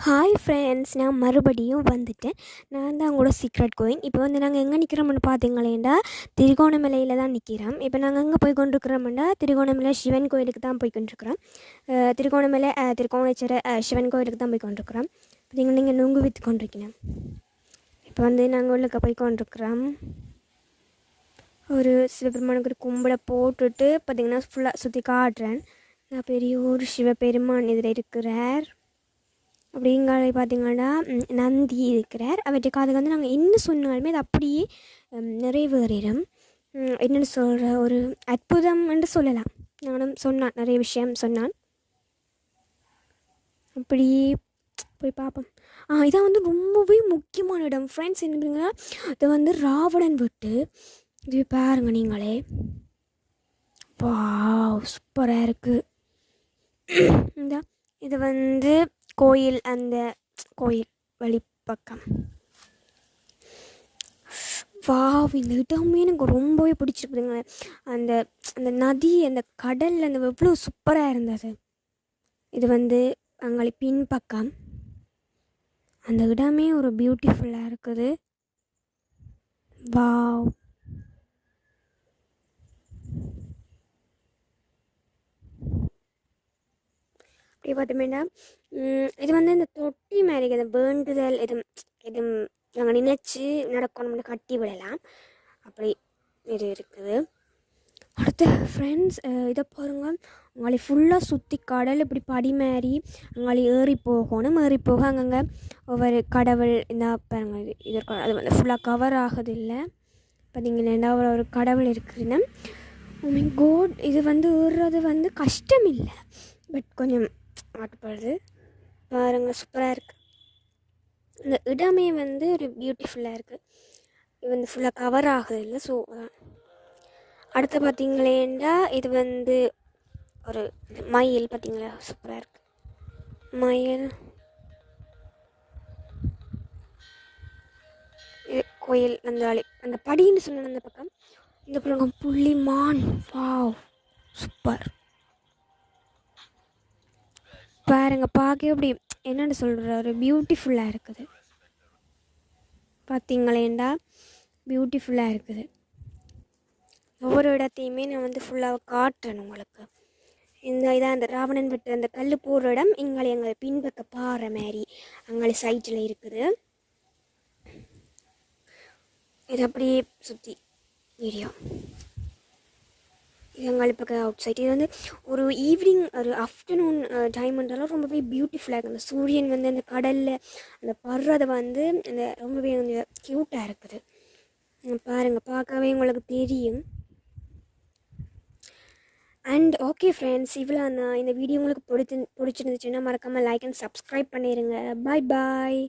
Hi friends, நான் மறுபடியும் வந்துட்டேன். நான் தான் உங்களோட சீக்ரெட் கோயின். இப்போ வந்து நாங்கள் எங்கே நிற்கிறோம்னு பார்த்தீங்களேண்டா, திருகோணமலையில் தான் நிற்கிறோம். இப்போ நாங்கள் எங்கே போய் கொண்டிருக்கிறோம்னா, திருகோணமலை சிவன் கோயிலுக்கு தான் போய் கொண்டிருக்கிறோம். திருகோணமலை திருக்கோணேஸ்வர சிவன் கோயிலுக்கு தான் போய் கொண்டிருக்கிறோம். இப்போ நீங்கள் நுங்கு விற்று கொண்டிருக்கணும். இப்போ வந்து நாங்கள் உள்ளக்க போய் கொண்டிருக்கிறோம். ஒரு சிவபெருமானுக்கு ஒரு கும்பிட போட்டுட்டு பார்த்திங்கன்னா ஃபுல்லாக சுற்றி காட்டுறேன். நான் பெரிய ஒரு சிவபெருமான் இதில் இருக்கிறார். அப்படிங்காலே பார்த்திங்கன்னா நந்தி இருக்கிறார். அவற்றை காதுக்கு வந்து நாங்கள் என்ன சொன்னாலுமே அது அப்படியே நிறைவேறிடும். என்னென்னு சொல்கிற ஒரு அற்புதம் என்று சொல்லலாம். நானும் சொன்னான், நிறைய விஷயம் சொன்னான். அப்படி போய் பார்ப்போம். இதான் வந்து ரொம்பவே முக்கியமான இடம் ஃப்ரெண்ட்ஸ். என்னன்னா இது வந்து ராவணன் விட்டு இது பாருங்க நீங்களே. வாவ், சூப்பராக இருக்குது. இந்த இது வந்து கோயில், அந்த கோயில் வழிப்பக்கம். வாவ், இந்த இடமே எனக்கு ரொம்பவே பிடிச்சிருக்குதுங்க. அந்த அந்த நதி, அந்த கடல், அந்த எவ்வளோ சூப்பராக இருந்தது. இது வந்து அங்கே பின்பக்கம். அந்த இடமே ஒரு பியூட்டிஃபுல்லாக இருக்குது. வாவ், அப்படி பார்த்தோம்னா இது வந்து இந்த தொட்டி மாதிரி அந்த வேண்டுதல் இது நாங்கள் நினைச்சு நடக்கணும்னு கட்டி விடலாம். அப்படி இது இருக்குது. அடுத்து ஃப்ரெண்ட்ஸ், இதை பாருங்க. அங்காளி ஃபுல்லாக சுற்றி கடல் இப்படி படி மாறி அங்காளி ஏறி போகணும். ஏறி போக அங்கங்கே ஒவ்வொரு கடவுள் இந்த பாருங்க. இது இருக்கும். அது வந்து ஃபுல்லாக கவர் ஆகுது இல்லை. பார்த்தீங்கன்னா ஒரு கடவுள் இருக்குதுன்னா கோட். இது வந்து ஏறுறது வந்து கஷ்டம் இல்லை, பட் கொஞ்சம் ஆட்டப்படுது. பாருங்க, சூப்பராக இருக்குது. இந்த இடமே வந்து ஒரு பியூட்டிஃபுல்லாக இருக்குது. இது வந்து ஃபுல்லாக கவர் ஆகுது இல்லை. ஸோ அடுத்து பார்த்தீங்களேண்டா இது வந்து ஒரு மயில். பார்த்தீங்களா, சூப்பராக இருக்குது மயில். இது கோயில். அந்த படின்னு சொன்ன அந்த பக்கம். இந்த பக்கம் புள்ளிமான். Wow, super. பாருங்க, பார்க்க எப்படி என்னென்னு சொல்கிற ஒரு பியூட்டிஃபுல்லாக இருக்குது. பார்த்தீங்களேண்டா, பியூட்டிஃபுல்லாக இருக்குது. ஒவ்வொரு இடத்தையுமே நான் வந்து ஃபுல்லாக காட்டுறேன் உங்களுக்கு. இதான் அந்த ராவணன் விட்டு அந்த கல் போடுற இடம். எங்களை பின்பக்க பாறை மாதிரி அங்கே சைட்டில் இருக்குது. இது அப்படியே சுற்றி வீடியோ. இது எங்களுக்கு பக்கம் அவுட் சைட். இது வந்து ஒரு ஈவினிங், ஒரு ஆஃப்டர்நூன் டைம்ன்றாலும் ரொம்பவே பியூட்டிஃபுல்லாக இருக்குது. அந்த சூரியன் வந்து அந்த கடலில் அந்த படுறதை வந்து அந்த ரொம்பவே கொஞ்சம் க்யூட்டாக இருக்குது. பாருங்கள், பார்க்கவே உங்களுக்கு தெரியும். அண்ட் ஓகே ஃப்ரெண்ட்ஸ், இவ்வளோ நான் இந்த வீடியோ உங்களுக்கு பிடிச்சிருந்துச்சுன்னா மறக்காமல் லைக் அண்ட் சப்ஸ்கிரைப் பண்ணிடுங்க. பாய் பாய்.